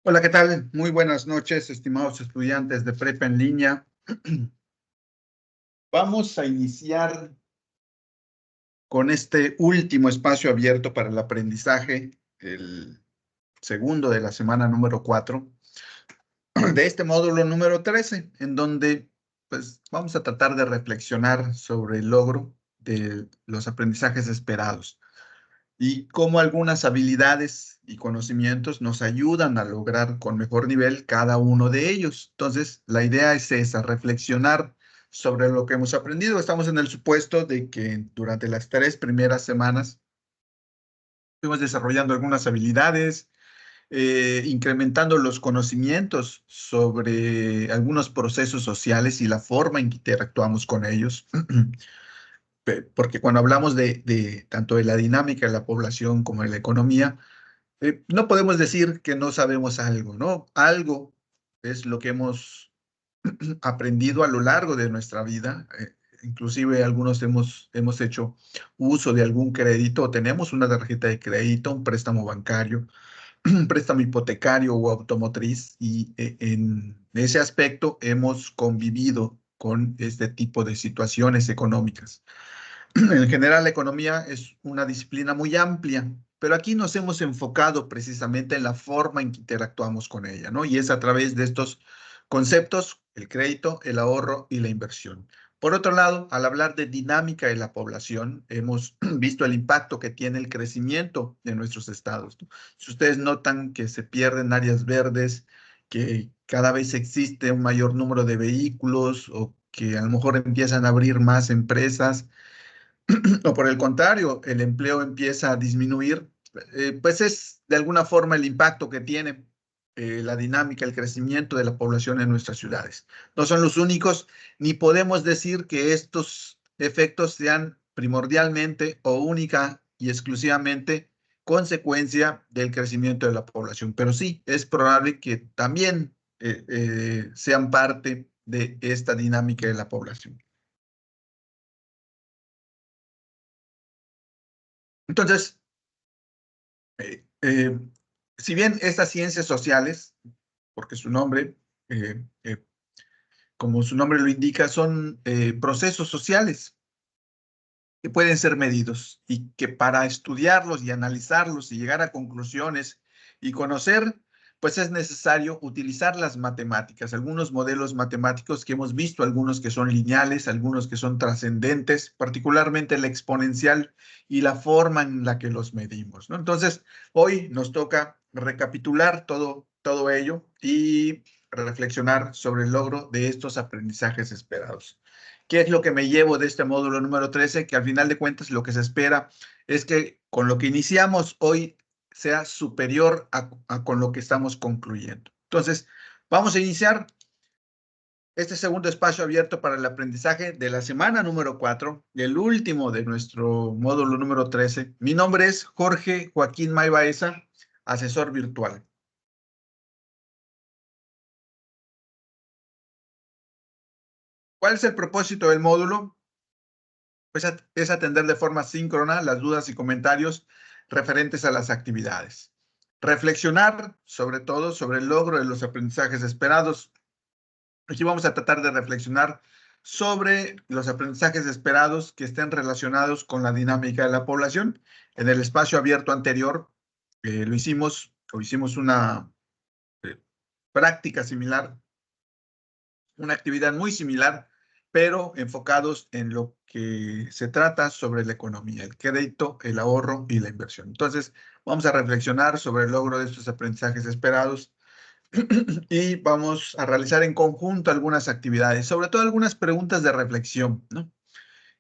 Hola, ¿qué tal? Muy buenas noches, estimados estudiantes de prepa en línea. Vamos a iniciar con este último espacio abierto para el aprendizaje, el segundo de la semana número 4 de este módulo número 13, en donde pues, vamos a tratar de reflexionar sobre el logro de los aprendizajes esperados y cómo algunas habilidades y conocimientos nos ayudan a lograr con mejor nivel cada uno de ellos. Entonces, la idea es esa, reflexionar sobre lo que hemos aprendido. Estamos en el supuesto de que durante las 3 primeras semanas fuimos desarrollando algunas habilidades, incrementando los conocimientos sobre algunos procesos sociales y la forma en que interactuamos con ellos. Porque cuando hablamos de tanto de la dinámica de la población como de la economía, no podemos decir que no sabemos algo, ¿no? Algo es lo que hemos aprendido a lo largo de nuestra vida. Inclusive algunos hemos hecho uso de algún crédito, tenemos una tarjeta de crédito, un préstamo bancario, un préstamo hipotecario o automotriz, y en ese aspecto hemos convivido con este tipo de situaciones económicas. En general, la economía es una disciplina muy amplia, pero aquí nos hemos enfocado precisamente en la forma en que interactuamos con ella, ¿no? Y es a través de estos conceptos, el crédito, el ahorro y la inversión. Por otro lado, al hablar de dinámica de la población, hemos visto el impacto que tiene el crecimiento de nuestros estados, ¿no? Si ustedes notan que se pierden áreas verdes, que cada vez existe un mayor número de vehículos o que a lo mejor empiezan a abrir más empresas, o por el contrario, el empleo empieza a disminuir, pues es de alguna forma el impacto que tiene la dinámica, el crecimiento de la población en nuestras ciudades. No son los únicos, ni podemos decir que estos efectos sean primordialmente o única y exclusivamente consecuencia del crecimiento de la población, pero sí es probable que también sean parte de esta dinámica de la población. Entonces, Eh, eh, si bien estas ciencias sociales, porque su nombre, eh, eh, como su nombre lo indica, son procesos sociales que pueden ser medidos y que para estudiarlos y analizarlos y llegar a conclusiones y conocer, pues es necesario utilizar las matemáticas, algunos modelos matemáticos que hemos visto, algunos que son lineales, algunos que son trascendentes, particularmente la exponencial y la forma en la que los medimos, ¿no? Entonces, hoy nos toca recapitular todo ello y reflexionar sobre el logro de estos aprendizajes esperados. ¿Qué es lo que me llevo de este módulo número 13? Que al final de cuentas lo que se espera es que con lo que iniciamos hoy sea superior a con lo que estamos concluyendo. Entonces, vamos a iniciar este segundo espacio abierto para el aprendizaje de la semana número 4, el último de nuestro módulo número 13. Mi nombre es Jorge Joaquín May Baeza, asesor virtual. ¿Cuál es el propósito del módulo? Pues es atender de forma síncrona las dudas y comentarios referentes a las actividades. Reflexionar, sobre todo, sobre el logro de los aprendizajes esperados. Aquí vamos a tratar de reflexionar sobre los aprendizajes esperados que estén relacionados con la dinámica de la población. En el espacio abierto anterior lo hicimos, o hicimos una eh, práctica similar, una actividad muy similar, pero enfocados en lo que se trata sobre la economía, el crédito, el ahorro y la inversión. Entonces, vamos a reflexionar sobre el logro de estos aprendizajes esperados y vamos a realizar en conjunto algunas actividades, sobre todo algunas preguntas de reflexión, ¿no?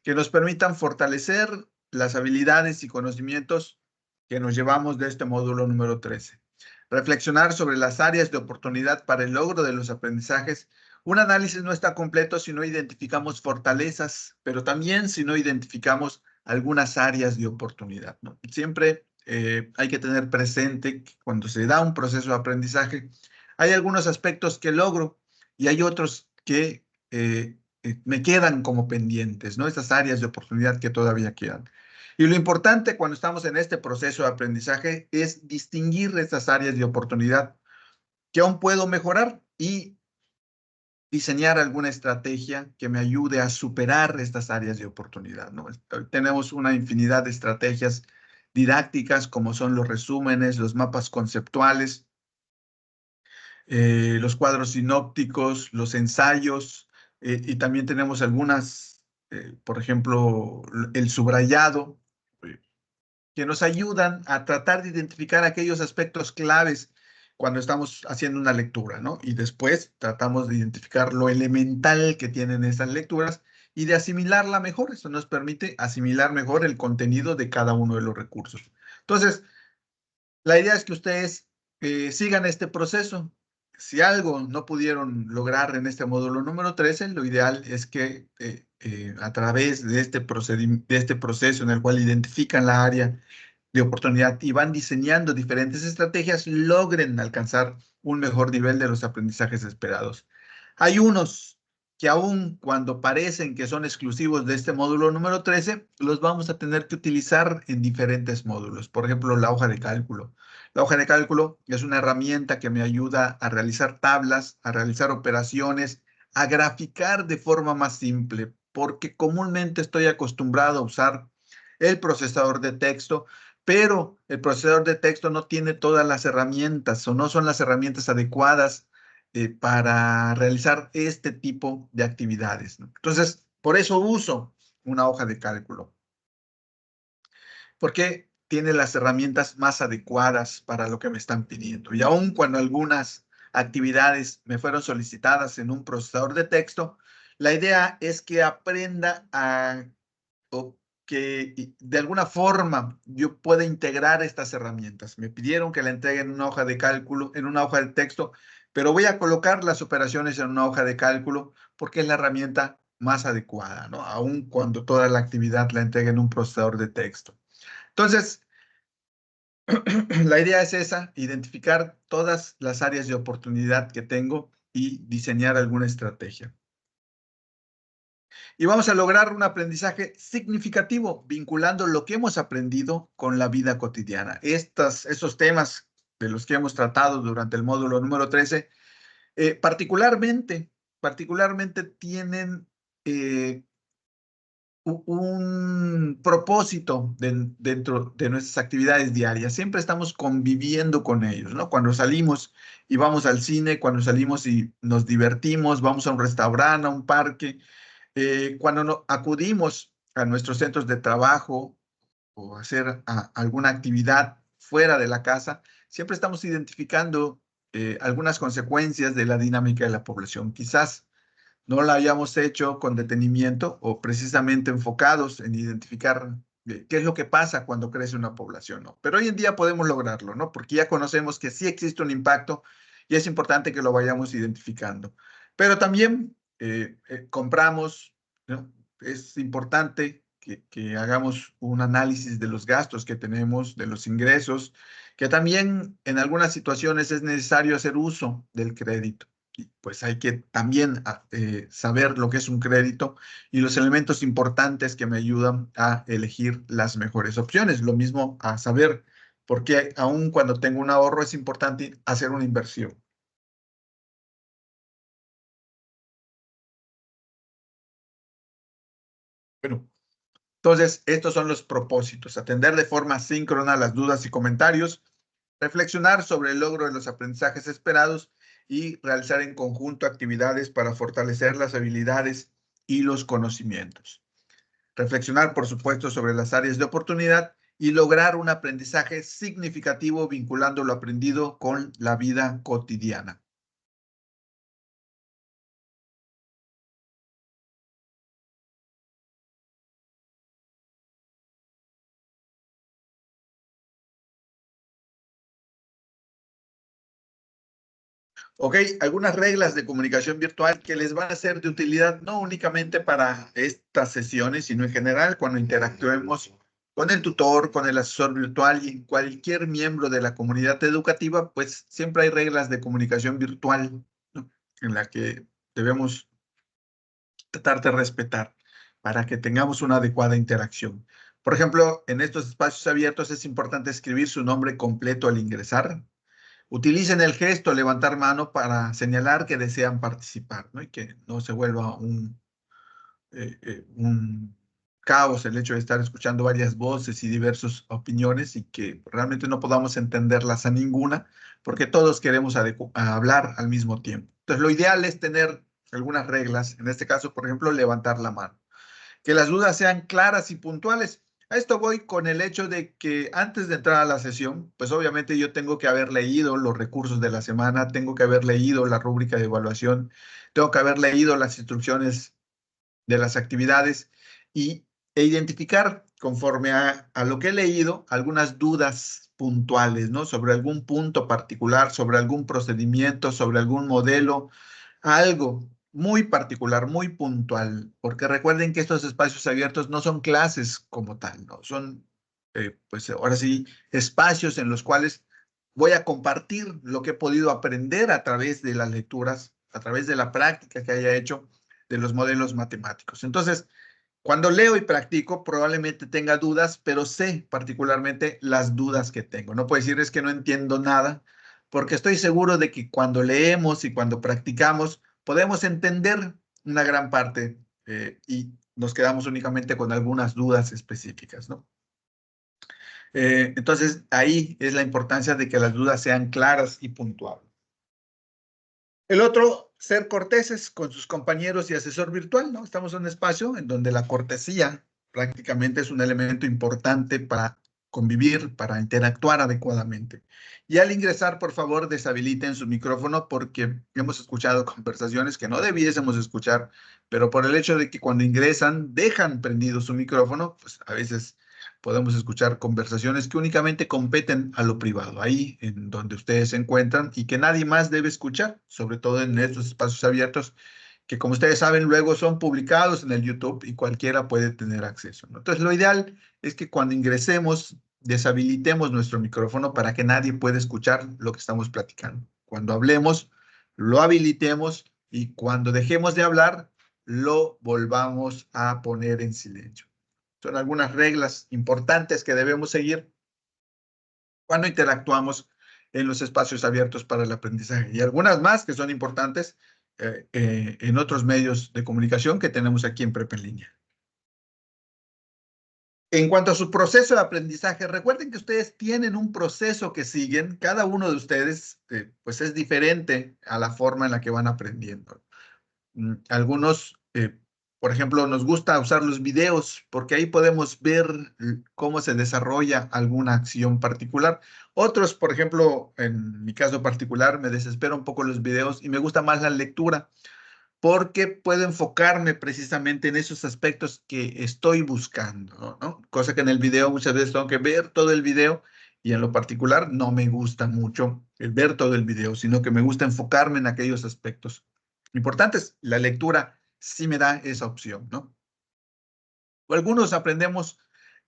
Que nos permitan fortalecer las habilidades y conocimientos que nos llevamos de este módulo número 13. Reflexionar sobre las áreas de oportunidad para el logro de los aprendizajes. Un análisis no está completo si no identificamos fortalezas, pero también si no identificamos algunas áreas de oportunidad, ¿no? Siempre hay que tener presente que cuando se da un proceso de aprendizaje, hay algunos aspectos que logro y hay otros que me quedan como pendientes, ¿no? Estas áreas de oportunidad que todavía quedan. Y lo importante cuando estamos en este proceso de aprendizaje es distinguir estas áreas de oportunidad que aún puedo mejorar y diseñar alguna estrategia que me ayude a superar estas áreas de oportunidad, ¿no? Tenemos una infinidad de estrategias didácticas como son los resúmenes, los mapas conceptuales, los cuadros sinópticos, los ensayos, y también tenemos algunas, por ejemplo, el subrayado, eh, que nos ayudan a tratar de identificar aquellos aspectos claves cuando estamos haciendo una lectura, ¿no? Y después tratamos de identificar lo elemental que tienen estas lecturas y de asimilarla mejor. Eso nos permite asimilar mejor el contenido de cada uno de los recursos. Entonces, la idea es que ustedes sigan este proceso. Si algo no pudieron lograr en este módulo número 13, lo ideal es que a través de de este proceso en el cual identifican la área de oportunidad y van diseñando diferentes estrategias, logren alcanzar un mejor nivel de los aprendizajes esperados. Hay unos que aun cuando parecen que son exclusivos de este módulo número 13, los vamos a tener que utilizar en diferentes módulos. Por ejemplo, la hoja de cálculo. La hoja de cálculo es una herramienta que me ayuda a realizar tablas, a realizar operaciones, a graficar de forma más simple, porque comúnmente estoy acostumbrado a usar el procesador de texto, pero el procesador de texto no tiene todas las herramientas o no son las herramientas adecuadas para realizar este tipo de actividades, ¿no? Entonces, por eso uso una hoja de cálculo, porque tiene las herramientas más adecuadas para lo que me están pidiendo. Y aun cuando algunas actividades me fueron solicitadas en un procesador de texto, la idea es que aprenda o que de alguna forma yo pueda integrar estas herramientas. Me pidieron que la entregue en una hoja de cálculo, en una hoja de texto, pero voy a colocar las operaciones en una hoja de cálculo porque es la herramienta más adecuada, ¿no? Aun cuando toda la actividad la entregue en un procesador de texto. Entonces, la idea es esa, identificar todas las áreas de oportunidad que tengo y diseñar alguna estrategia. Y vamos a lograr un aprendizaje significativo, vinculando lo que hemos aprendido con la vida cotidiana. Estos temas de los que hemos tratado durante el módulo número 13, particularmente tienen un propósito dentro de nuestras actividades diarias. Siempre estamos conviviendo con ellos, ¿no? Cuando salimos y vamos al cine, cuando salimos y nos divertimos, vamos a un restaurante, a un parque, cuando acudimos a nuestros centros de trabajo o hacer alguna actividad fuera de la casa, siempre estamos identificando algunas consecuencias de la dinámica de la población. Quizás no la hayamos hecho con detenimiento o precisamente enfocados en identificar qué es lo que pasa cuando crece una población, ¿no? Pero hoy en día podemos lograrlo, ¿no? Porque ya conocemos que sí existe un impacto y es importante que lo vayamos identificando. Pero también compramos, ¿no? Es importante que hagamos un análisis de los gastos que tenemos, de los ingresos, que también en algunas situaciones es necesario hacer uso del crédito. Pues hay que también saber lo que es un crédito y los elementos importantes que me ayudan a elegir las mejores opciones. Lo mismo a saber por qué aun cuando tengo un ahorro es importante hacer una inversión. Bueno, entonces estos son los propósitos: atender de forma síncrona las dudas y comentarios, reflexionar sobre el logro de los aprendizajes esperados y realizar en conjunto actividades para fortalecer las habilidades y los conocimientos. Reflexionar, por supuesto, sobre las áreas de oportunidad y lograr un aprendizaje significativo vinculando lo aprendido con la vida cotidiana. Ok, algunas reglas de comunicación virtual que les van a ser de utilidad no únicamente para estas sesiones, sino en general cuando interactuemos con el tutor, con el asesor virtual y cualquier miembro de la comunidad educativa, pues siempre hay reglas de comunicación virtual, ¿no? En la que debemos tratar de respetar para que tengamos una adecuada interacción. Por ejemplo, en estos espacios abiertos es importante escribir su nombre completo al ingresar, utilicen el gesto levantar mano para señalar que desean participar, ¿no? Y que no se vuelva un caos el hecho de estar escuchando varias voces y diversas opiniones y que realmente no podamos entenderlas a ninguna, porque todos queremos hablar al mismo tiempo. Entonces, lo ideal es tener algunas reglas, en este caso, por ejemplo, levantar la mano. Que las dudas sean claras y puntuales. A esto voy con el hecho de que antes de entrar a la sesión, pues obviamente yo tengo que haber leído los recursos de la semana, tengo que haber leído la rúbrica de evaluación, tengo que haber leído las instrucciones de las actividades e identificar conforme a lo que he leído algunas dudas puntuales, ¿no? Sobre algún punto particular, sobre algún procedimiento, sobre algún modelo, algo muy particular, muy puntual, porque recuerden que estos espacios abiertos no son clases como tal, ¿no? Son, pues ahora sí, espacios en los cuales voy a compartir lo que he podido aprender a través de las lecturas, a través de la práctica que haya hecho de los modelos matemáticos. Entonces, cuando leo y practico, probablemente tenga dudas, pero sé particularmente las dudas que tengo. No puedo decir es que no entiendo nada, porque estoy seguro de que cuando leemos y cuando practicamos, podemos entender una gran parte y nos quedamos únicamente con algunas dudas específicas, ¿no? Entonces, ahí es la importancia de que las dudas sean claras y puntuales. El otro, ser corteses con sus compañeros y asesor virtual, ¿no? Estamos en un espacio en donde la cortesía prácticamente es un elemento importante para convivir, para interactuar adecuadamente. Y al ingresar, por favor, deshabiliten su micrófono porque hemos escuchado conversaciones que no debiésemos escuchar, pero por el hecho de que cuando ingresan dejan prendido su micrófono, pues a veces podemos escuchar conversaciones que únicamente competen a lo privado, ahí en donde ustedes se encuentran y que nadie más debe escuchar, sobre todo en estos espacios abiertos, que como ustedes saben, luego son publicados en el YouTube y cualquiera puede tener acceso, ¿no? Entonces, lo ideal es que cuando ingresemos, deshabilitemos nuestro micrófono para que nadie pueda escuchar lo que estamos platicando. Cuando hablemos, lo habilitemos y cuando dejemos de hablar, lo volvamos a poner en silencio. Son algunas reglas importantes que debemos seguir cuando interactuamos en los espacios abiertos para el aprendizaje. Y algunas más que son importantes en otros medios de comunicación que tenemos aquí en Prepa en Línea. En cuanto a su proceso de aprendizaje, recuerden que ustedes tienen un proceso que siguen. Cada uno de ustedes, pues es diferente a la forma en la que van aprendiendo. Algunos, por ejemplo, nos gusta usar los videos porque ahí podemos ver cómo se desarrolla alguna acción particular. Otros, por ejemplo, en mi caso particular, me desespera un poco los videos y me gusta más la lectura porque puedo enfocarme precisamente en esos aspectos que estoy buscando, ¿no? Cosa que en el video muchas veces tengo que ver todo el video y en lo particular no me gusta mucho el ver todo el video, sino que me gusta enfocarme en aquellos aspectos importantes. La lectura sí me da esa opción, ¿no? O algunos aprendemos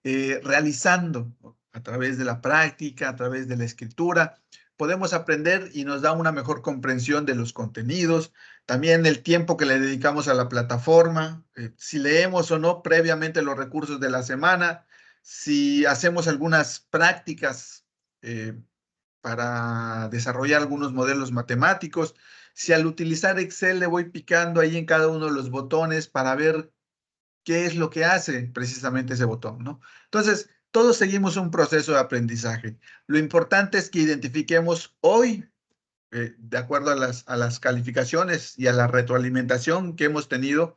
realizando, ¿no? A través de la práctica, a través de la escritura, podemos aprender y nos da una mejor comprensión de los contenidos, también el tiempo que le dedicamos a la plataforma, si leemos o no previamente los recursos de la semana, si hacemos algunas prácticas para desarrollar algunos modelos matemáticos, si al utilizar Excel le voy picando ahí en cada uno de los botones para ver qué es lo que hace precisamente ese botón, ¿no? Entonces, todos seguimos un proceso de aprendizaje. Lo importante es que identifiquemos hoy, de acuerdo a las calificaciones y a la retroalimentación que hemos tenido,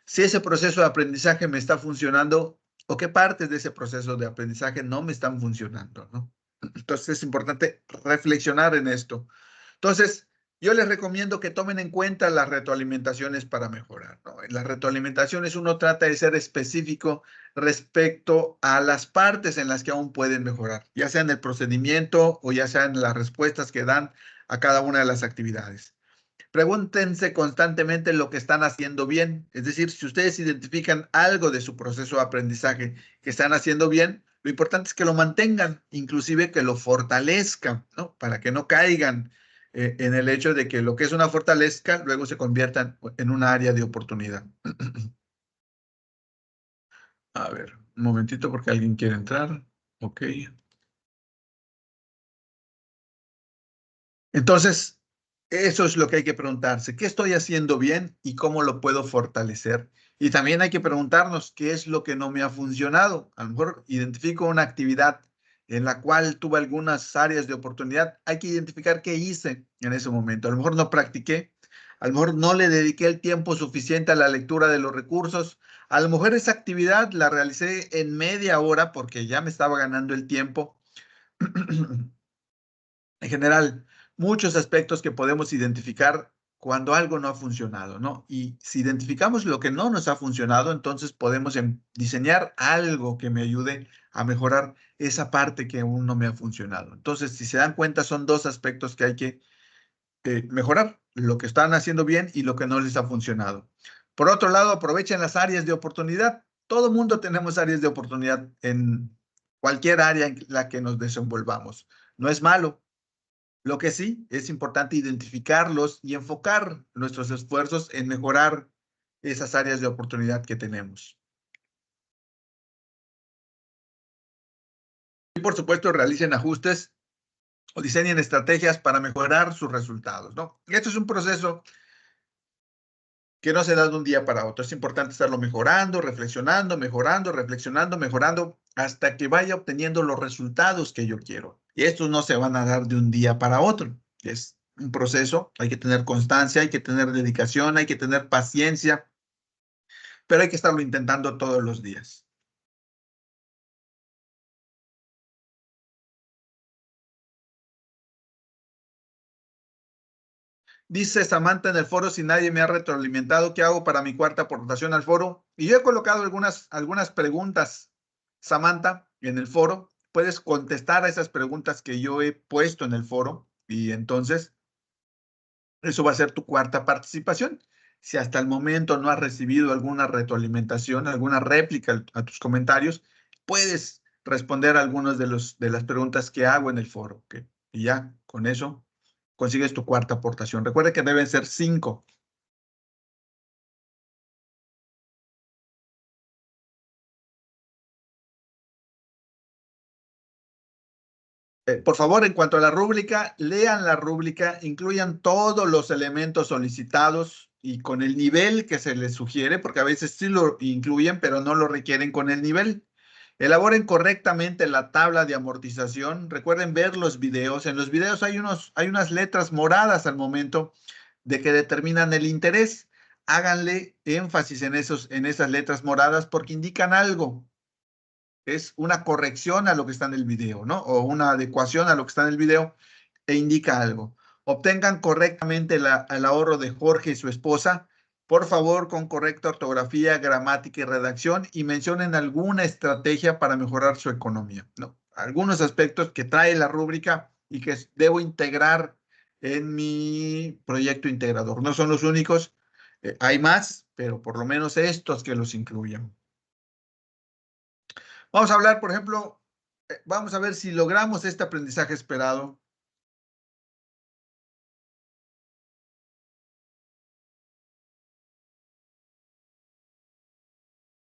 si ese proceso de aprendizaje me está funcionando o qué partes de ese proceso de aprendizaje no me están funcionando, ¿no? Entonces, es importante reflexionar en esto. Entonces, yo les recomiendo que tomen en cuenta las retroalimentaciones para mejorar, ¿no? En las retroalimentaciones uno trata de ser específico respecto a las partes en las que aún pueden mejorar, ya sea en el procedimiento o ya sea en las respuestas que dan a cada una de las actividades. Pregúntense constantemente lo que están haciendo bien. Es decir, si ustedes identifican algo de su proceso de aprendizaje que están haciendo bien, lo importante es que lo mantengan, inclusive que lo fortalezcan, ¿no? Para que no caigan en el hecho de que lo que es una fortaleza luego se convierta en un área de oportunidad. A ver, un momentito porque alguien quiere entrar. Ok. Entonces, eso es lo que hay que preguntarse. ¿Qué estoy haciendo bien y cómo lo puedo fortalecer? Y también hay que preguntarnos qué es lo que no me ha funcionado. A lo mejor identifico una actividad en la cual tuve algunas áreas de oportunidad. Hay que identificar qué hice en ese momento. A lo mejor no practiqué, a lo mejor no le dediqué el tiempo suficiente a la lectura de los recursos. A lo mejor esa actividad la realicé en media hora porque ya me estaba ganando el tiempo. En general, muchos aspectos que podemos identificar cuando algo no ha funcionado, ¿no? Y si identificamos lo que no nos ha funcionado, entonces podemos diseñar algo que me ayude a mejorar esa parte que aún no me ha funcionado. Entonces, si se dan cuenta, son dos aspectos que hay que mejorar, lo que están haciendo bien y lo que no les ha funcionado. Por otro lado, aprovechen las áreas de oportunidad. Todo mundo tenemos áreas de oportunidad en cualquier área en la que nos desenvolvamos. No es malo. Lo que sí es importante identificarlos y enfocar nuestros esfuerzos en mejorar esas áreas de oportunidad que tenemos. Y por supuesto, realicen ajustes o diseñen estrategias para mejorar sus resultados, ¿no? Esto es un proceso que no se da de un día para otro. Es importante estarlo mejorando, reflexionando, mejorando, reflexionando, mejorando, hasta que vaya obteniendo los resultados que yo quiero. Y estos no se van a dar de un día para otro. Es un proceso, hay que tener constancia, hay que tener dedicación, hay que tener paciencia, pero hay que estarlo intentando todos los días. Dice Samantha en el foro, si nadie me ha retroalimentado, ¿qué hago para mi cuarta aportación al foro? Y yo he colocado algunas preguntas, Samantha, en el foro. Puedes contestar a esas preguntas que yo he puesto en el foro y entonces eso va a ser tu cuarta participación. Si hasta el momento no has recibido alguna retroalimentación, alguna réplica a tus comentarios, puedes responder algunas de las preguntas que hago en el foro. ¿Okay? Y ya con eso consigues tu cuarta aportación. Recuerda que deben ser 5. Por favor, en cuanto a la rúbrica, lean la rúbrica, incluyan todos los elementos solicitados y con el nivel que se les sugiere, porque a veces sí lo incluyen, pero no lo requieren con el nivel. Elaboren correctamente la tabla de amortización. Recuerden ver los videos. En los videos hay unas letras moradas al momento de que determinan el interés. Háganle énfasis en esas letras moradas porque indican algo. Es una corrección a lo que está en el video, ¿no? O una adecuación a lo que está en el video e indica algo. Obtengan correctamente el ahorro de Jorge y su esposa, por favor, con correcta ortografía, gramática y redacción, y mencionen alguna estrategia para mejorar su economía, ¿no? Algunos aspectos que trae la rúbrica y que debo integrar en mi proyecto integrador. No son los únicos, hay más, pero por lo menos estos que los incluyen. Vamos a hablar, por ejemplo, vamos a ver si logramos este aprendizaje esperado.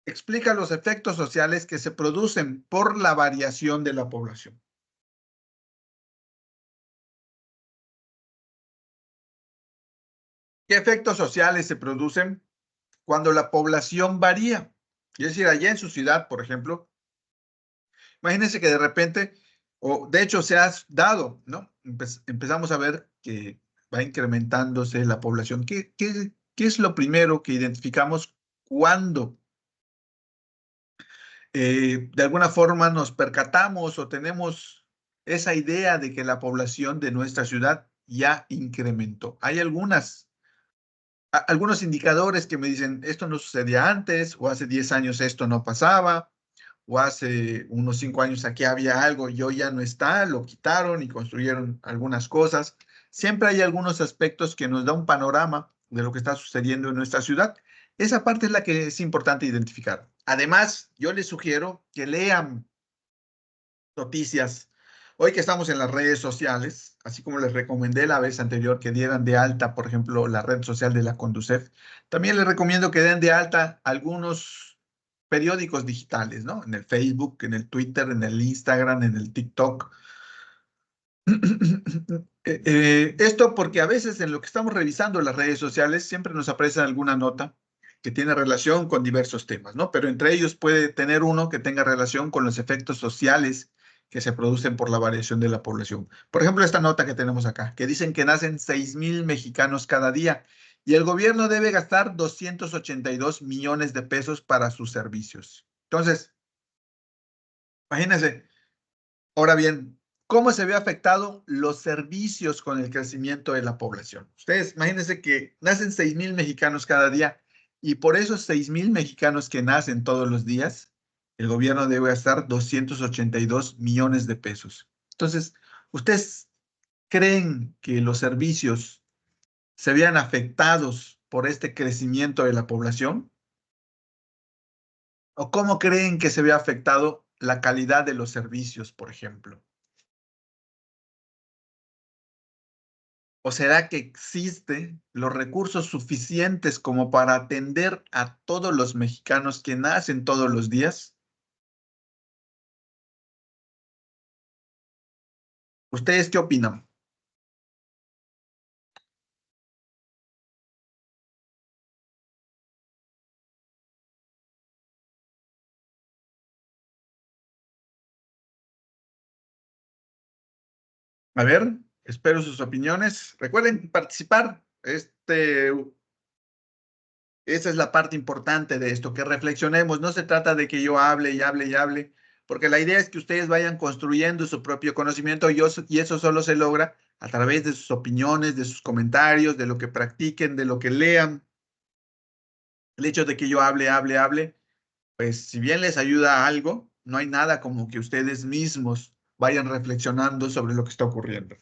Explica los efectos sociales que se producen por la variación de la población. ¿Qué efectos sociales se producen cuando la población varía? Es decir, allá en su ciudad, por ejemplo, imagínense que de repente, o de hecho se ha dado, ¿no? Empezamos a ver que va incrementándose la población. ¿Qué es lo primero que identificamos cuando de alguna forma nos percatamos o tenemos esa idea de que la población de nuestra ciudad ya incrementó? Hay algunos indicadores que me dicen, esto no sucedía antes, o hace 10 años esto no pasaba, o hace unos 5 años aquí había algo y hoy ya no está, lo quitaron y construyeron algunas cosas. Siempre hay algunos aspectos que nos da un panorama de lo que está sucediendo en nuestra ciudad. Esa parte es la que es importante identificar. Además, yo les sugiero que lean noticias. Hoy que estamos en las redes sociales, así como les recomendé la vez anterior que dieran de alta, por ejemplo, la red social de la Conducef, también les recomiendo que den de alta algunos periódicos digitales, ¿no? En el Facebook, en el Twitter, en el Instagram, en el TikTok. Esto porque a veces en lo que estamos revisando las redes sociales siempre nos aparece alguna nota que tiene relación con diversos temas, ¿no? Pero entre ellos puede tener uno que tenga relación con los efectos sociales que se producen por la variación de la población. Por ejemplo, esta nota que tenemos acá, que dicen que nacen 6,000 mexicanos cada día y el gobierno debe gastar 282 millones de pesos para sus servicios. Entonces, imagínense. Ahora bien, ¿cómo se ve afectado los servicios con el crecimiento de la población? Ustedes imagínense que nacen 6,000 mexicanos cada día y por esos 6,000 mexicanos que nacen todos los días, el gobierno debe gastar 282 millones de pesos. Entonces, ¿ustedes creen que los servicios se vean afectados por este crecimiento de la población? ¿O cómo creen que se ve afectado la calidad de los servicios, por ejemplo? ¿O será que existen los recursos suficientes como para atender a todos los mexicanos que nacen todos los días? ¿Ustedes qué opinan? A ver, espero sus opiniones. Recuerden participar. Esa es la parte importante de esto, que reflexionemos. No se trata de que yo hable y hable y hable, porque la idea es que ustedes vayan construyendo su propio conocimiento y eso solo se logra a través de sus opiniones, de sus comentarios, de lo que practiquen, de lo que lean. El hecho de que yo hable, hable, hable, pues si bien les ayuda a algo, no hay nada como que ustedes mismos vayan reflexionando sobre lo que está ocurriendo.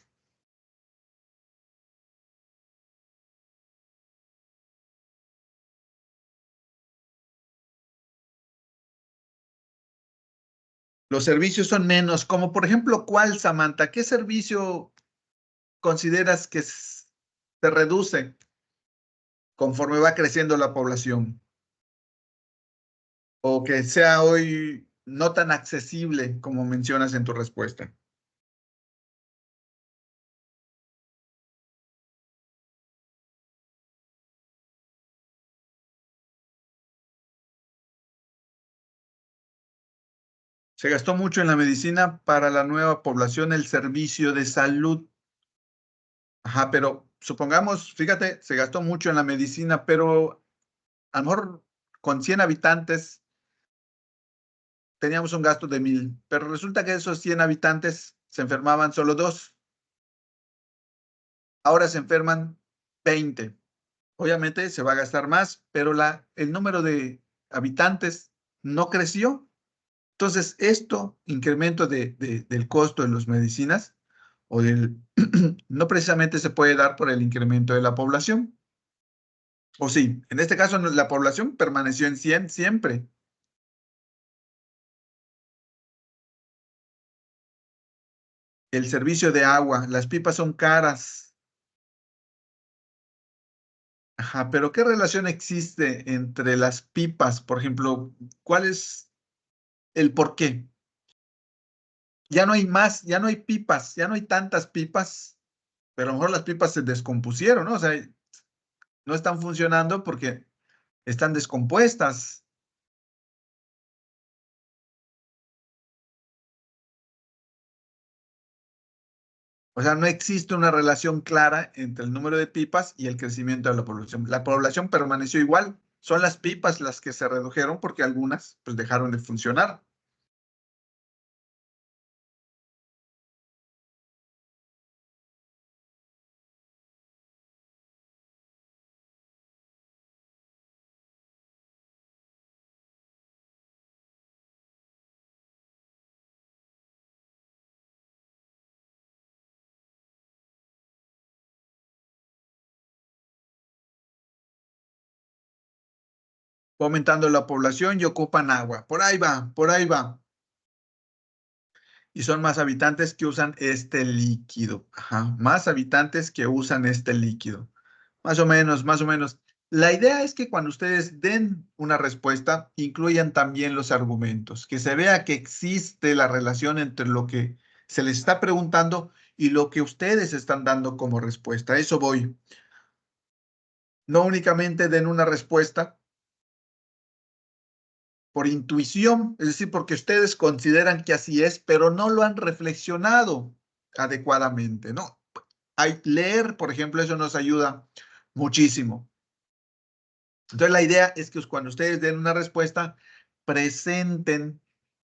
Los servicios son menos, como por ejemplo, ¿cuál, Samantha? ¿Qué servicio consideras que se reduce conforme va creciendo la población? O que sea hoy no tan accesible como mencionas en tu respuesta. Se gastó mucho en la medicina para la nueva población, el servicio de salud. Ajá, pero supongamos, fíjate, se gastó mucho en la medicina, pero a lo mejor con 100 habitantes teníamos un gasto de 1,000, pero resulta que esos 100 habitantes se enfermaban solo dos, ahora se enferman 20. Obviamente se va a gastar más, pero el número de habitantes no creció. Entonces, esto, incremento del costo de las medicinas, no precisamente se puede dar por el incremento de la población. O sí, en este caso la población permaneció en 100 siempre. El servicio de agua, las pipas son caras. Ajá, pero ¿qué relación existe entre las pipas? Por ejemplo, ¿cuál es el por qué? Ya no hay más, ya no hay pipas, ya no hay tantas pipas, pero a lo mejor las pipas se descompusieron, ¿no? O sea, no están funcionando porque están descompuestas. O sea, no existe una relación clara entre el número de pipas y el crecimiento de la población. La población permaneció igual. Son las pipas las que se redujeron porque algunas pues dejaron de funcionar. Va aumentando la población y ocupan agua. Por ahí va, por ahí va. Y son más habitantes que usan este líquido. Ajá, más habitantes que usan este líquido. Más o menos, más o menos. La idea es que cuando ustedes den una respuesta, incluyan también los argumentos, que se vea que existe la relación entre lo que se les está preguntando y lo que ustedes están dando como respuesta. A eso voy. No únicamente den una respuesta por intuición, es decir, porque ustedes consideran que así es, pero no lo han reflexionado adecuadamente, ¿no? Hay leer, por ejemplo, eso nos ayuda muchísimo. Entonces, la idea es que cuando ustedes den una respuesta, presenten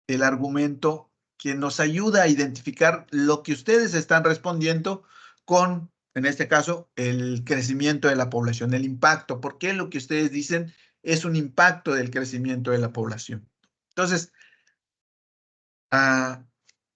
el argumento que nos ayuda a identificar lo que ustedes están respondiendo con, en este caso, el crecimiento de la población, el impacto. ¿Por qué lo que ustedes dicen es un impacto del crecimiento de la población? Entonces, ah,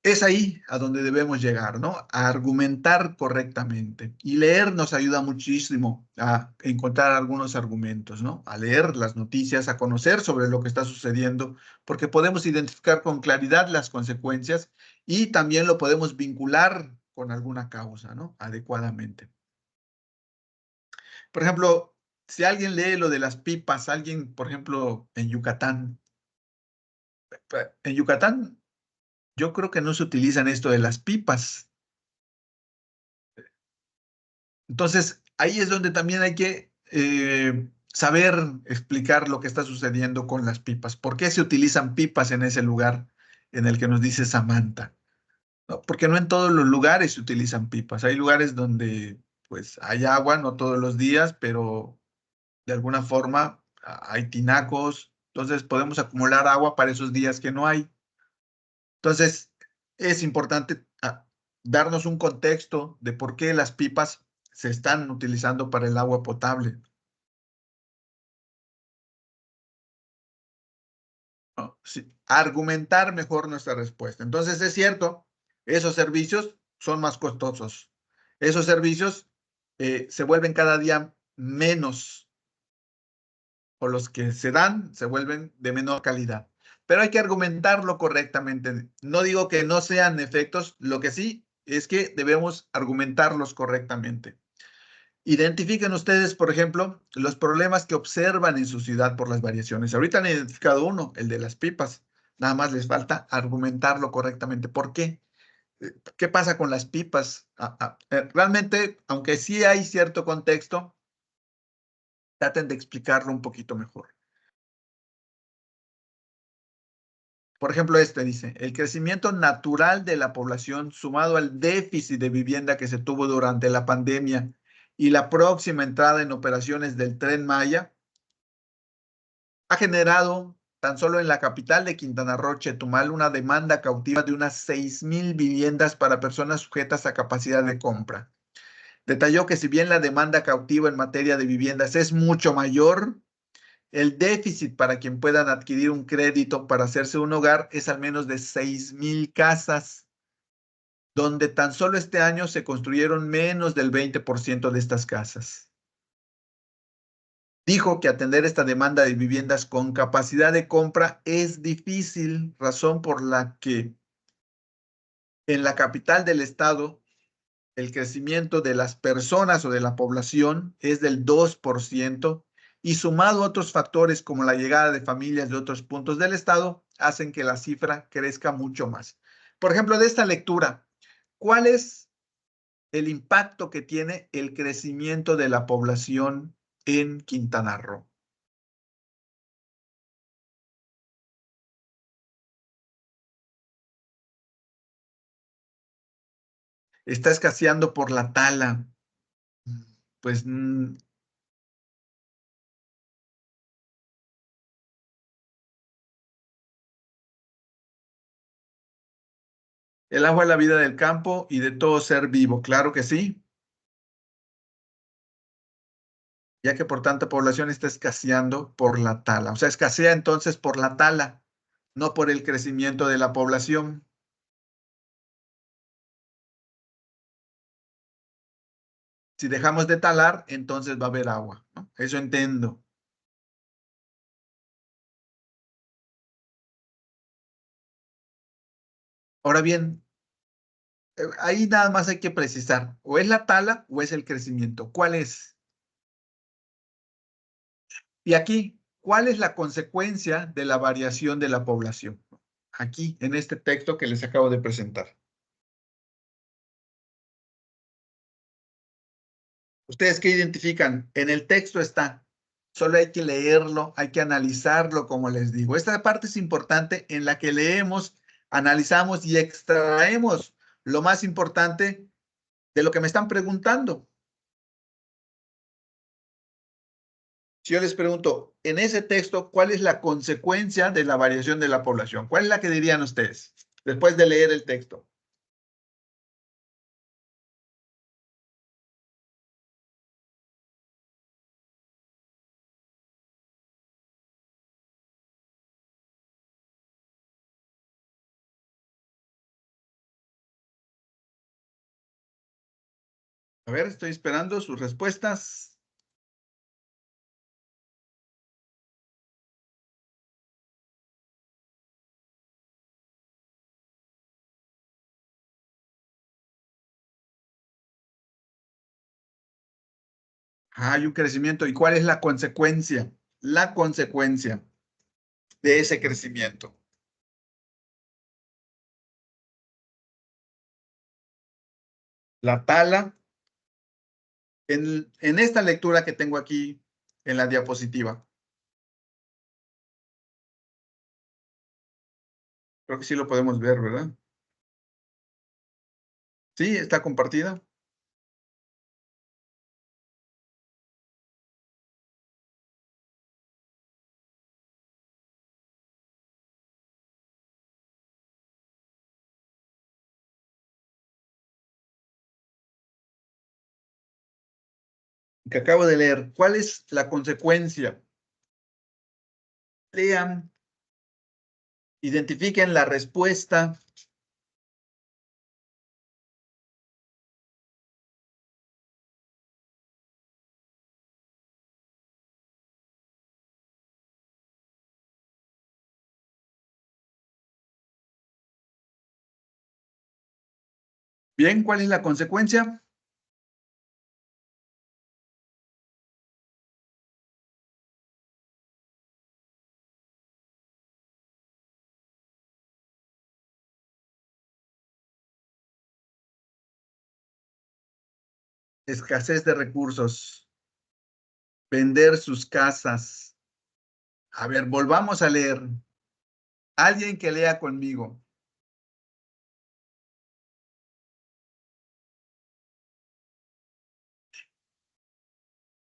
es ahí a donde debemos llegar, ¿no? A argumentar correctamente. Y leer nos ayuda muchísimo a encontrar algunos argumentos, ¿no? A leer las noticias, a conocer sobre lo que está sucediendo, porque podemos identificar con claridad las consecuencias y también lo podemos vincular con alguna causa, ¿no? Adecuadamente. Por ejemplo, si alguien lee lo de las pipas, alguien, por ejemplo, en Yucatán, yo creo que no se utilizan esto de las pipas. Entonces, ahí es donde también hay que saber explicar lo que está sucediendo con las pipas. ¿Por qué se utilizan pipas en ese lugar en el que nos dice Samantha? ¿No? Porque no en todos los lugares se utilizan pipas. Hay lugares donde pues hay agua, no todos los días, pero de alguna forma hay tinacos. Entonces podemos acumular agua para esos días que no hay. Entonces, es importante darnos un contexto de por qué las pipas se están utilizando para el agua potable, ¿no? Sí, argumentar mejor nuestra respuesta. Entonces, es cierto, esos servicios son más costosos. Esos servicios se vuelven cada día menos, o los que se dan se vuelven de menor calidad. Pero hay que argumentarlo correctamente. No digo que no sean efectos, lo que sí es que debemos argumentarlos correctamente. Identifiquen ustedes, por ejemplo, los problemas que observan en su ciudad por las variaciones. Ahorita han identificado uno, el de las pipas. Nada más les falta argumentarlo correctamente. ¿Por qué? ¿Qué pasa con las pipas? Realmente, aunque sí hay cierto contexto, traten de explicarlo un poquito mejor. Por ejemplo, este dice, el crecimiento natural de la población sumado al déficit de vivienda que se tuvo durante la pandemia y la próxima entrada en operaciones del Tren Maya ha generado tan solo en la capital de Quintana Roo, Chetumal, una demanda cautiva de unas 6,000 viviendas para personas sujetas a capacidad de compra. Detalló que si bien la demanda cautiva en materia de viviendas es mucho mayor, el déficit para quien puedan adquirir un crédito para hacerse un hogar es al menos de 6,000 casas, donde tan solo este año se construyeron menos del 20% de estas casas. Dijo que atender esta demanda de viviendas con capacidad de compra es difícil, razón por la que en la capital del estado el crecimiento de las personas o de la población es del 2% y sumado a otros factores como la llegada de familias de otros puntos del estado, hacen que la cifra crezca mucho más. Por ejemplo, de esta lectura, ¿cuál es el impacto que tiene el crecimiento de la población en Quintana Roo? Está escaseando por la tala. Pues el agua es la vida del campo y de todo ser vivo, claro que sí, ya que por tanta población está escaseando por la tala. O sea, escasea entonces por la tala, no por el crecimiento de la población. Si dejamos de talar, entonces va a haber agua, ¿no? Eso entiendo. Ahora bien, ahí nada más hay que precisar, o es la tala o es el crecimiento. ¿Cuál es? Y aquí, ¿cuál es la consecuencia de la variación de la población? Aquí, en este texto que les acabo de presentar. ¿Ustedes qué identifican? En el texto está. Solo hay que leerlo, hay que analizarlo, como les digo. Esta parte es importante en la que leemos, analizamos y extraemos lo más importante de lo que me están preguntando. Si yo les pregunto, en ese texto, ¿cuál es la consecuencia de la variación de la población? ¿Cuál es la que dirían ustedes después de leer el texto? A ver, estoy esperando sus respuestas. Hay un crecimiento. ¿Y cuál es la consecuencia? La consecuencia de ese crecimiento. La tala. En esta lectura que tengo aquí en la diapositiva. Creo que sí lo podemos ver, ¿verdad? Sí, está compartida. Que acabo de leer. ¿Cuál es la consecuencia? Lean, identifiquen la respuesta. Bien, ¿cuál es la consecuencia? Escasez de recursos. Vender sus casas. A ver, volvamos a leer. Alguien que lea conmigo.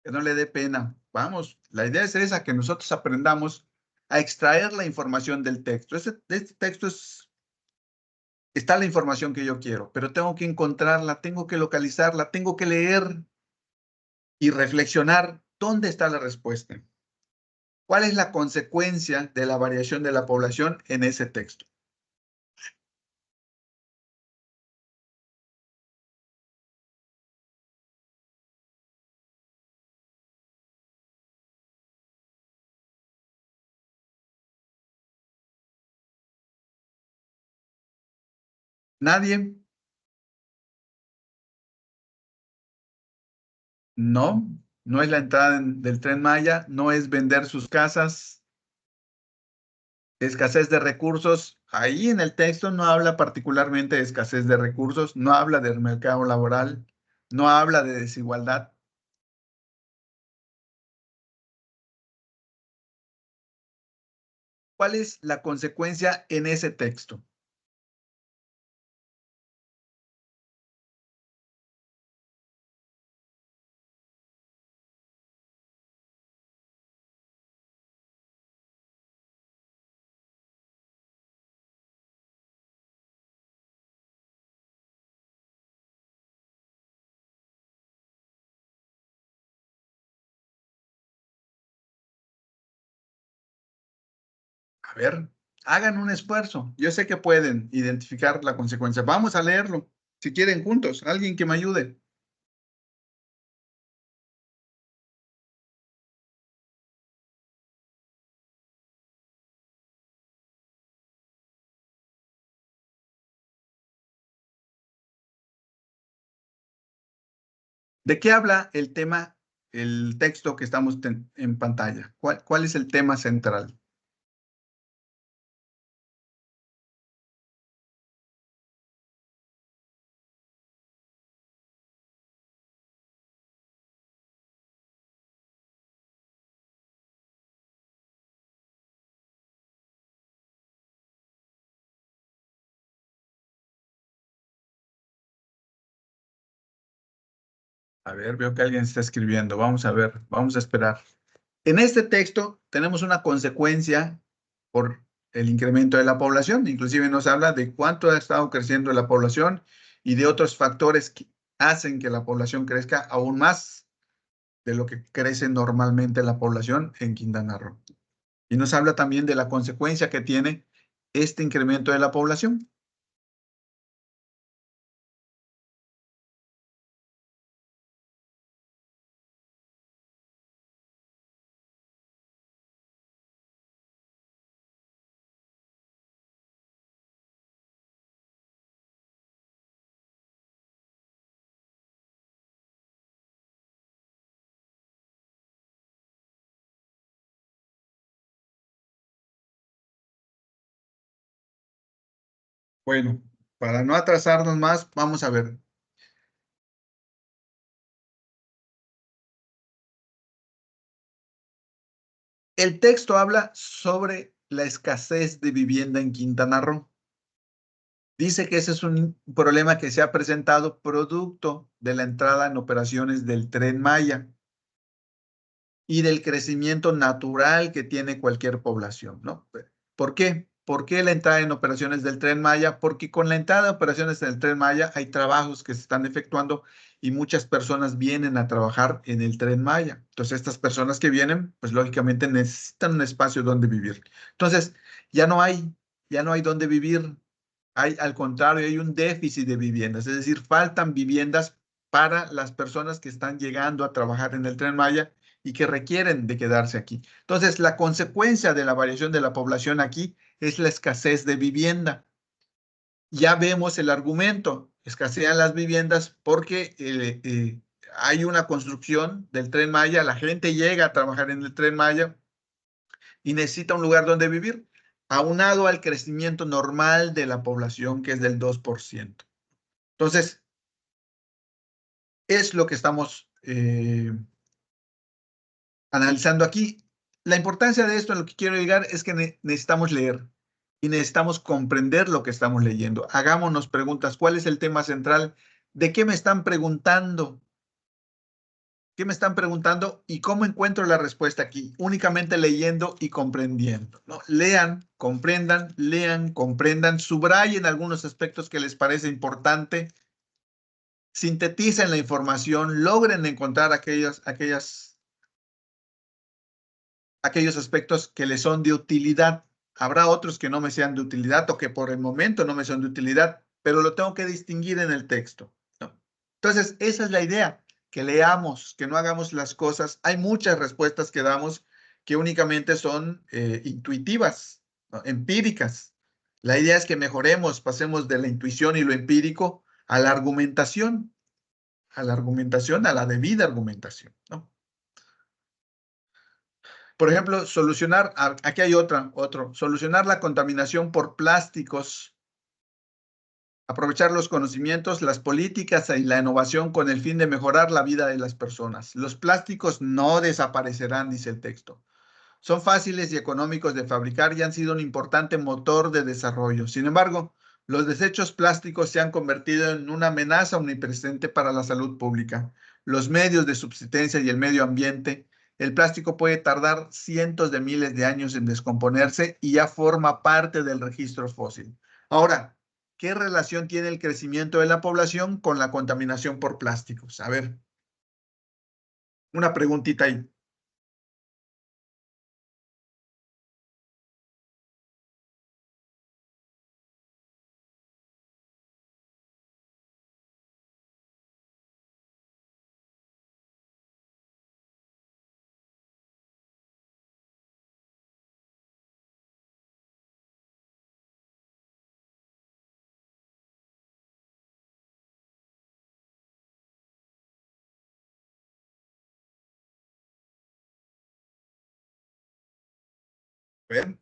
Que no le dé pena. Vamos, la idea es esa, que nosotros aprendamos a extraer la información del texto. Este texto está la información que yo quiero, pero tengo que encontrarla, tengo que localizarla, tengo que leer y reflexionar dónde está la respuesta. ¿Cuál es la consecuencia de la variación de la población en ese texto? ¿Nadie? No, no es la entrada del Tren Maya, no es vender sus casas, escasez de recursos. Ahí en el texto no habla particularmente de escasez de recursos, no habla del mercado laboral, no habla de desigualdad. ¿Cuál es la consecuencia en ese texto? A ver, hagan un esfuerzo. Yo sé que pueden identificar la consecuencia. Vamos a leerlo. Si quieren juntos, alguien que me ayude. ¿De qué habla el tema, el texto que estamos en pantalla? ¿Cuál es el tema central? A ver, veo que alguien está escribiendo. Vamos a ver, vamos a esperar. En este texto tenemos una consecuencia por el incremento de la población. Inclusive nos habla de cuánto ha estado creciendo la población y de otros factores que hacen que la población crezca aún más de lo que crece normalmente la población en Quintana Roo. Y nos habla también de la consecuencia que tiene este incremento de la población. Bueno, para no atrasarnos más, vamos a ver. El texto habla sobre la escasez de vivienda en Quintana Roo. Dice que ese es un problema que se ha presentado producto de la entrada en operaciones del Tren Maya y del crecimiento natural que tiene cualquier población, ¿no? ¿Por qué? ¿Por qué la entrada en operaciones del Tren Maya? Porque con la entrada en operaciones del Tren Maya hay trabajos que se están efectuando y muchas personas vienen a trabajar en el Tren Maya. Entonces, estas personas que vienen, pues lógicamente necesitan un espacio donde vivir. Entonces, ya no hay, ya no hay donde vivir. Hay, al contrario, hay un déficit de viviendas, es decir, faltan viviendas para las personas que están llegando a trabajar en el Tren Maya y que requieren de quedarse aquí. Entonces, la consecuencia de la variación de la población aquí es la escasez de vivienda. Ya vemos el argumento, escasean las viviendas porque hay una construcción del Tren Maya, la gente llega a trabajar en el Tren Maya y necesita un lugar donde vivir, aunado al crecimiento normal de la población, que es del 2%. Entonces, es lo que estamos analizando aquí. La importancia de esto, en lo que quiero llegar, es que necesitamos leer y necesitamos comprender lo que estamos leyendo. Hagámonos preguntas. ¿Cuál es el tema central? ¿De qué me están preguntando? ¿Qué me están preguntando y cómo encuentro la respuesta aquí? Únicamente leyendo y comprendiendo, ¿no? Lean, comprendan, subrayen algunos aspectos que les parece importante, sinteticen la información, logren encontrar aquellos aspectos que les son de utilidad. Habrá otros que no me sean de utilidad o que por el momento no me son de utilidad, pero lo tengo que distinguir en el texto, ¿no? Entonces, esa es la idea, que leamos, que no hagamos las cosas. Hay muchas respuestas que damos que únicamente son intuitivas, ¿no? Empíricas. La idea es que mejoremos, pasemos de la intuición y lo empírico a la argumentación, a la debida argumentación, ¿no? Por ejemplo, aquí hay solucionar la contaminación por plásticos, aprovechar los conocimientos, las políticas y la innovación con el fin de mejorar la vida de las personas. Los plásticos no desaparecerán, dice el texto. Son fáciles y económicos de fabricar y han sido un importante motor de desarrollo. Sin embargo, los desechos plásticos se han convertido en una amenaza omnipresente para la salud pública, los medios de subsistencia y el medio ambiente. El plástico puede tardar cientos de miles de años en descomponerse y ya forma parte del registro fósil. Ahora, ¿qué relación tiene el crecimiento de la población con la contaminación por plásticos? A ver, una preguntita ahí. A ver.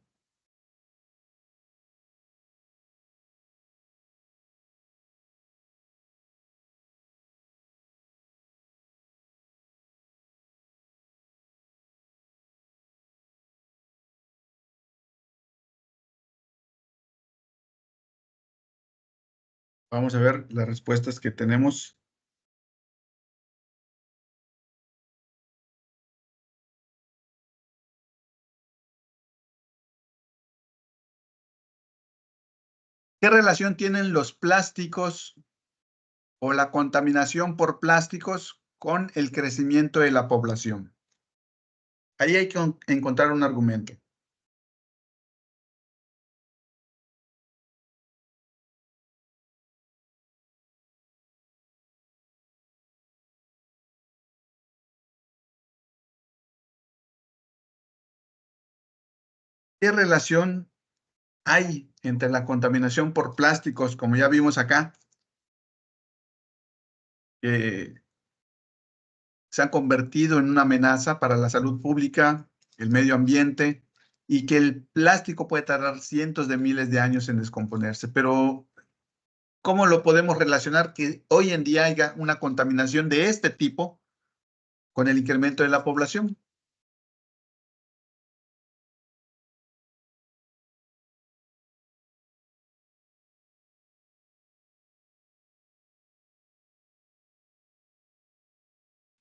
Vamos a ver las respuestas que tenemos. ¿Qué relación tienen los plásticos o la contaminación por plásticos con el crecimiento de la población? Ahí hay que encontrar un argumento. ¿Qué relación hay entre la contaminación por plásticos, como ya vimos acá, que se han convertido en una amenaza para la salud pública, el medio ambiente, y que el plástico puede tardar cientos de miles de años en descomponerse? Pero, ¿cómo lo podemos relacionar que hoy en día haya una contaminación de este tipo con el incremento de la población?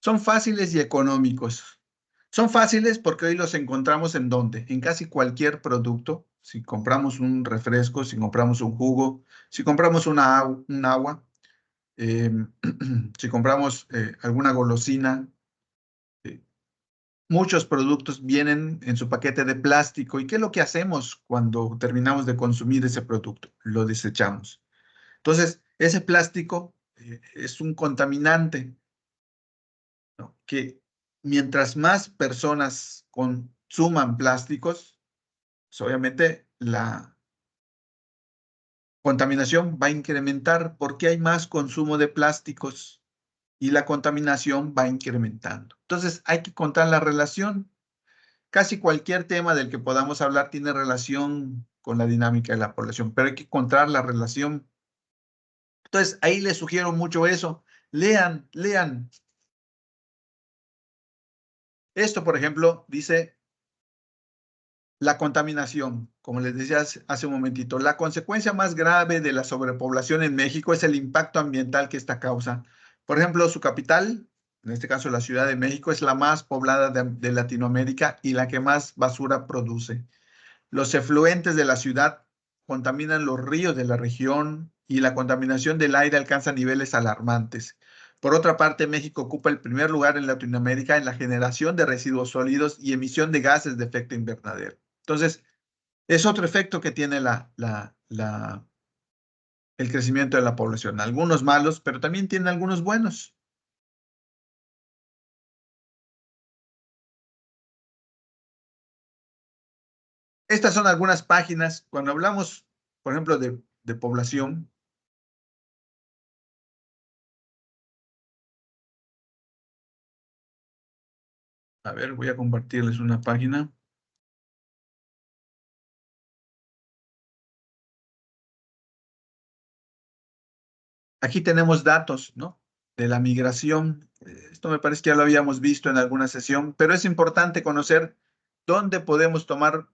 Son fáciles y económicos. Son fáciles porque hoy los encontramos en dónde, en casi cualquier producto. Si compramos un refresco, si compramos un jugo, si compramos un agua, eh, si compramos alguna golosina, eh, muchos productos vienen en su paquete de plástico. ¿Y qué es lo que hacemos cuando terminamos de consumir ese producto? Lo desechamos. Entonces, ese plástico es un contaminante, ¿no? Que mientras más personas consuman plásticos, pues obviamente la contaminación va a incrementar porque hay más consumo de plásticos y la contaminación va incrementando. Entonces hay que contar la relación. Casi cualquier tema del que podamos hablar tiene relación con la dinámica de la población, pero hay que encontrar la relación. Entonces ahí les sugiero mucho eso. Lean, lean. Esto, por ejemplo, dice la contaminación, como les decía hace un momentito, la consecuencia más grave de la sobrepoblación en México es el impacto ambiental que esta causa. Por ejemplo, su capital, en este caso la Ciudad de México, es la más poblada de Latinoamérica y la que más basura produce. Los efluentes de la ciudad contaminan los ríos de la región y la contaminación del aire alcanza niveles alarmantes. Por otra parte, México ocupa el primer lugar en Latinoamérica en la generación de residuos sólidos y emisión de gases de efecto invernadero. Entonces, es otro efecto que tiene el crecimiento de la población. Algunos malos, pero también tiene algunos buenos. Estas son algunas páginas. Cuando hablamos, por ejemplo, de población, a ver, voy a compartirles una página. Aquí tenemos datos, ¿no? De la migración. Esto me parece que ya lo habíamos visto en alguna sesión, pero es importante conocer dónde podemos tomar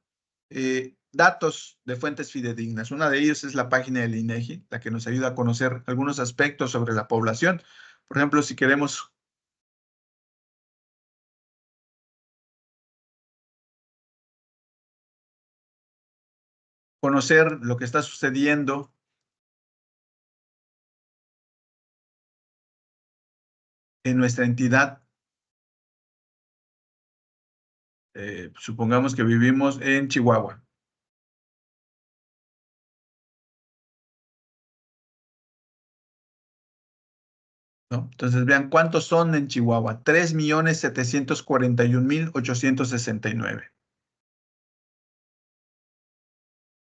datos de fuentes fidedignas. Una de ellas es la página del INEGI, la que nos ayuda a conocer algunos aspectos sobre la población. Por ejemplo, si queremos conocer lo que está sucediendo en nuestra entidad, supongamos que vivimos en Chihuahua, ¿no? Entonces, vean cuántos son en Chihuahua: 3.741.869.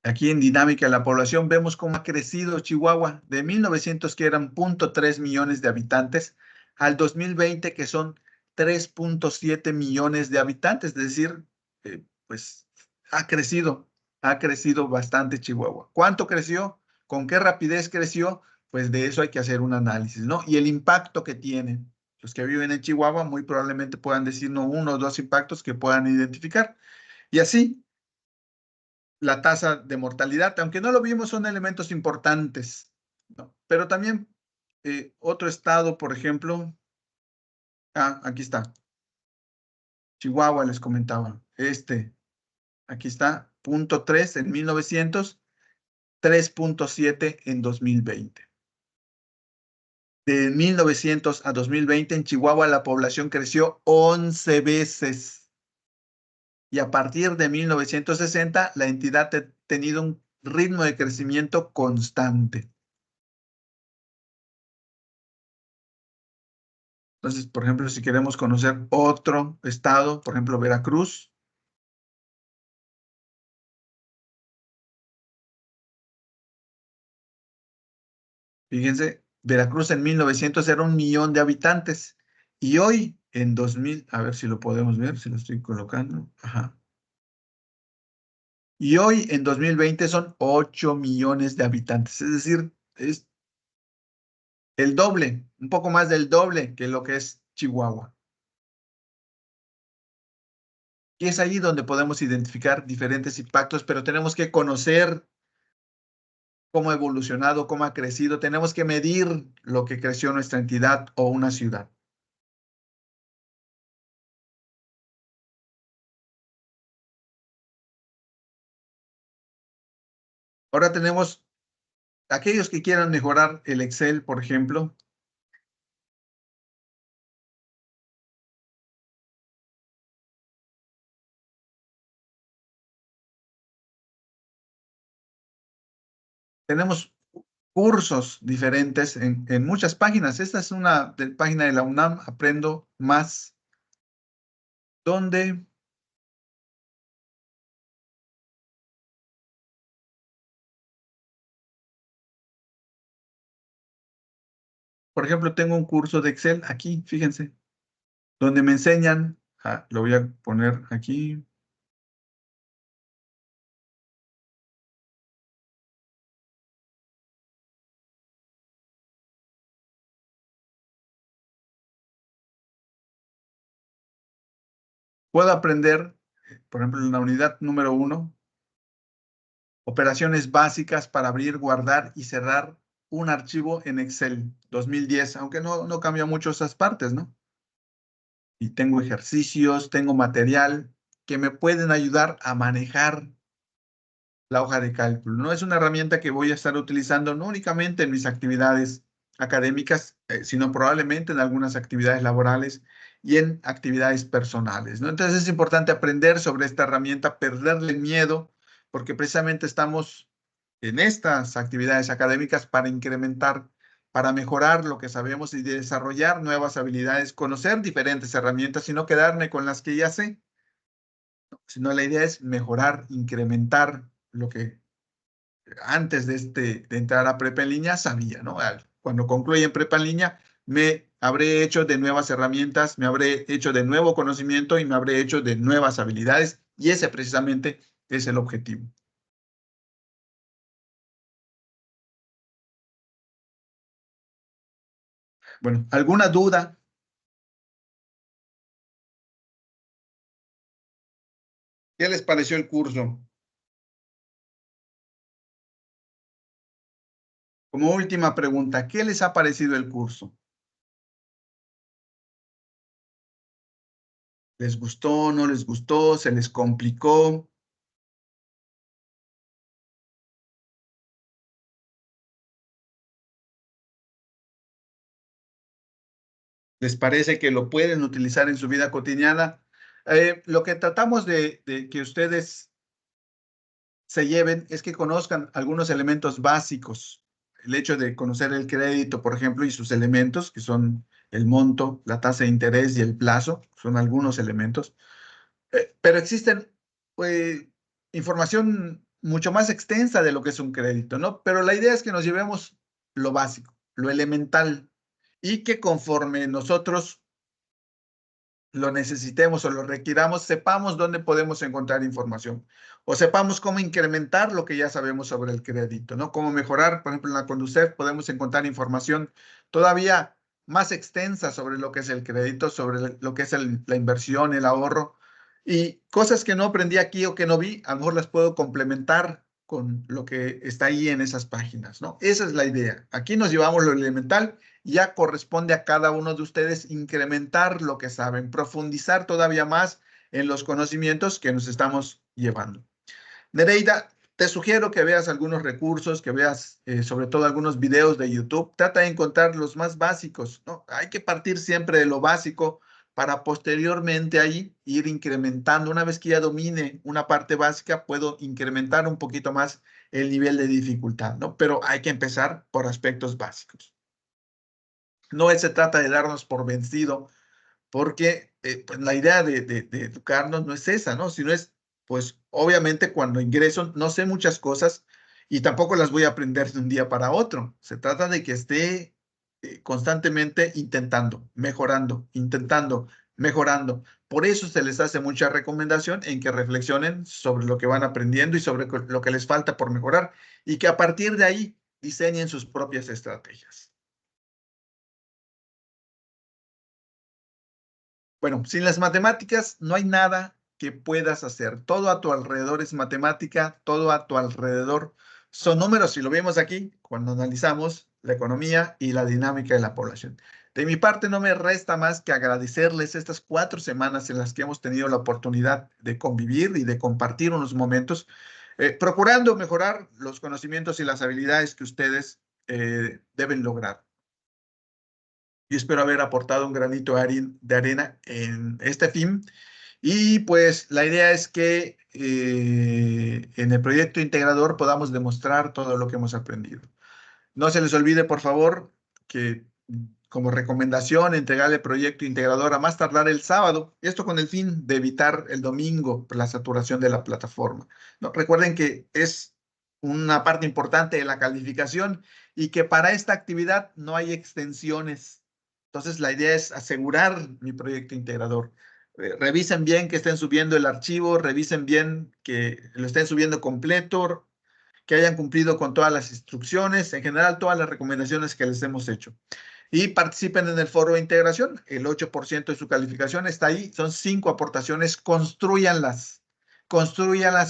Aquí en dinámica de la población vemos cómo ha crecido Chihuahua de 1900, que eran 0.3 millones de habitantes, al 2020, que son 3.7 millones de habitantes. Es decir, pues ha crecido bastante Chihuahua. ¿Cuánto creció? ¿Con qué rapidez creció? Pues de eso hay que hacer un análisis, ¿no? Y el impacto que tiene. Los que viven en Chihuahua muy probablemente puedan decirnos uno o dos impactos que puedan identificar. Y así la tasa de mortalidad, aunque no lo vimos, son elementos importantes, ¿no? Pero también otro estado, por ejemplo, aquí está, Chihuahua, les comentaba, aquí está, punto 3 en 1900, 3.7 en 2020. De 1900 a 2020 en Chihuahua la población creció 11 veces. Y a partir de 1960 la entidad ha tenido un ritmo de crecimiento constante. Entonces, por ejemplo, si queremos conocer otro estado, por ejemplo, Veracruz. Fíjense, Veracruz en 1900 era 1 millón de habitantes. Y hoy, en 2000, a ver si lo podemos ver, si lo estoy colocando. Ajá. Y hoy, en 2020, son 8 millones de habitantes. Es decir, es el doble, un poco más del doble que lo que es Chihuahua. Y es ahí donde podemos identificar diferentes impactos, pero tenemos que conocer cómo ha evolucionado, cómo ha crecido. Tenemos que medir lo que creció nuestra entidad o una ciudad. Ahora tenemos aquellos que quieran mejorar el Excel, por ejemplo. Tenemos cursos diferentes en muchas páginas. Esta es una página de la UNAM, Aprendo Más, donde, por ejemplo, tengo un curso de Excel aquí, fíjense, donde me enseñan, lo voy a poner aquí. Puedo aprender, por ejemplo, en la unidad número 1, operaciones básicas para abrir, guardar y cerrar un archivo en Excel 2010, aunque no cambia mucho esas partes, ¿no? Y tengo ejercicios, tengo material que me pueden ayudar a manejar la hoja de cálculo. No es una herramienta que voy a estar utilizando no únicamente en mis actividades académicas, sino probablemente en algunas actividades laborales y en actividades personales, ¿no? Entonces es importante aprender sobre esta herramienta, perderle el miedo, porque precisamente estamos en estas actividades académicas para incrementar, para mejorar lo que sabemos y desarrollar nuevas habilidades, conocer diferentes herramientas y no quedarme con las que ya sé, sino la idea es mejorar, incrementar lo que antes de entrar a prepa en línea sabía, ¿no? Cuando concluya en prepa en línea, me habré hecho de nuevas herramientas, me habré hecho de nuevo conocimiento y me habré hecho de nuevas habilidades y ese precisamente es el objetivo. Bueno, ¿alguna duda? ¿Qué les pareció el curso? Como última pregunta, ¿qué les ha parecido el curso? ¿Les gustó, no les gustó, se les complicó? ¿Les parece que lo pueden utilizar en su vida cotidiana? Lo que tratamos de que ustedes se lleven es que conozcan algunos elementos básicos. El hecho de conocer el crédito, por ejemplo, y sus elementos, que son el monto, la tasa de interés y el plazo, son algunos elementos. Pero existen eh, información mucho más extensa de lo que es un crédito, ¿no? Pero la idea es que nos llevemos lo básico, lo elemental, y que conforme nosotros lo necesitemos o lo requiramos, sepamos dónde podemos encontrar información o sepamos cómo incrementar lo que ya sabemos sobre el crédito, ¿no? Cómo mejorar, por ejemplo, en la Conducef podemos encontrar información todavía más extensa sobre lo que es el crédito, sobre lo que es la inversión, el ahorro y cosas que no aprendí aquí o que no vi, a lo mejor las puedo complementar con lo que está ahí en esas páginas, ¿no? Esa es la idea. Aquí nos llevamos lo elemental, ya corresponde a cada uno de ustedes incrementar lo que saben, profundizar todavía más en los conocimientos que nos estamos llevando. Nereida, Te sugiero que veas algunos recursos, que veas sobre todo algunos videos de YouTube. Trata de encontrar los más básicos, ¿no? Hay que partir siempre de lo básico para posteriormente ahí ir incrementando. Una vez que ya domine una parte básica, puedo incrementar un poquito más el nivel de dificultad, ¿no? Pero hay que empezar por aspectos básicos. No se trata de darnos por vencido, porque pues, la idea de educarnos no es esa, ¿no? Sino es, pues obviamente cuando ingreso no sé muchas cosas y tampoco las voy a aprender de un día para otro. Se trata de que esté constantemente intentando, mejorando. Por eso se les hace mucha recomendación en que reflexionen sobre lo que van aprendiendo y sobre lo que les falta por mejorar y que a partir de ahí diseñen sus propias estrategias. Bueno, sin las matemáticas no hay nada que puedas hacer. Todo a tu alrededor es matemática, todo a tu alrededor son números. Y lo vemos aquí cuando analizamos la economía y la dinámica de la población. De mi parte, no me resta más que agradecerles estas 4 semanas en las que hemos tenido la oportunidad de convivir y de compartir unos momentos, procurando mejorar los conocimientos y las habilidades que ustedes deben lograr. Yo espero haber aportado un granito de arena en este fin. Y pues la idea es que en el proyecto integrador podamos demostrar todo lo que hemos aprendido. No se les olvide, por favor, que como recomendación entregar el proyecto integrador a más tardar el sábado. Esto con el fin de evitar el domingo la saturación de la plataforma. No, recuerden que es una parte importante de la calificación y que para esta actividad no hay extensiones. Entonces, la idea es asegurar mi proyecto integrador. Revisen bien que estén subiendo el archivo, revisen bien que lo estén subiendo completo, que hayan cumplido con todas las instrucciones, en general todas las recomendaciones que les hemos hecho. Y participen en el foro de integración. El 8% de su calificación está ahí. Son 5 aportaciones. Construyanlas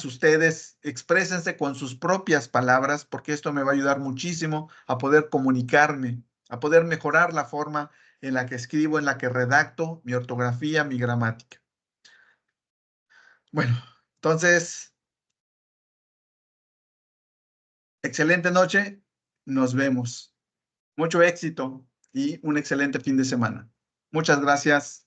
ustedes. Exprésense con sus propias palabras, porque esto me va a ayudar muchísimo a poder comunicarme, a poder mejorar la forma en la que escribo, en la que redacto, mi ortografía, mi gramática. Bueno, entonces, excelente noche. Nos vemos. Mucho éxito y un excelente fin de semana. Muchas gracias.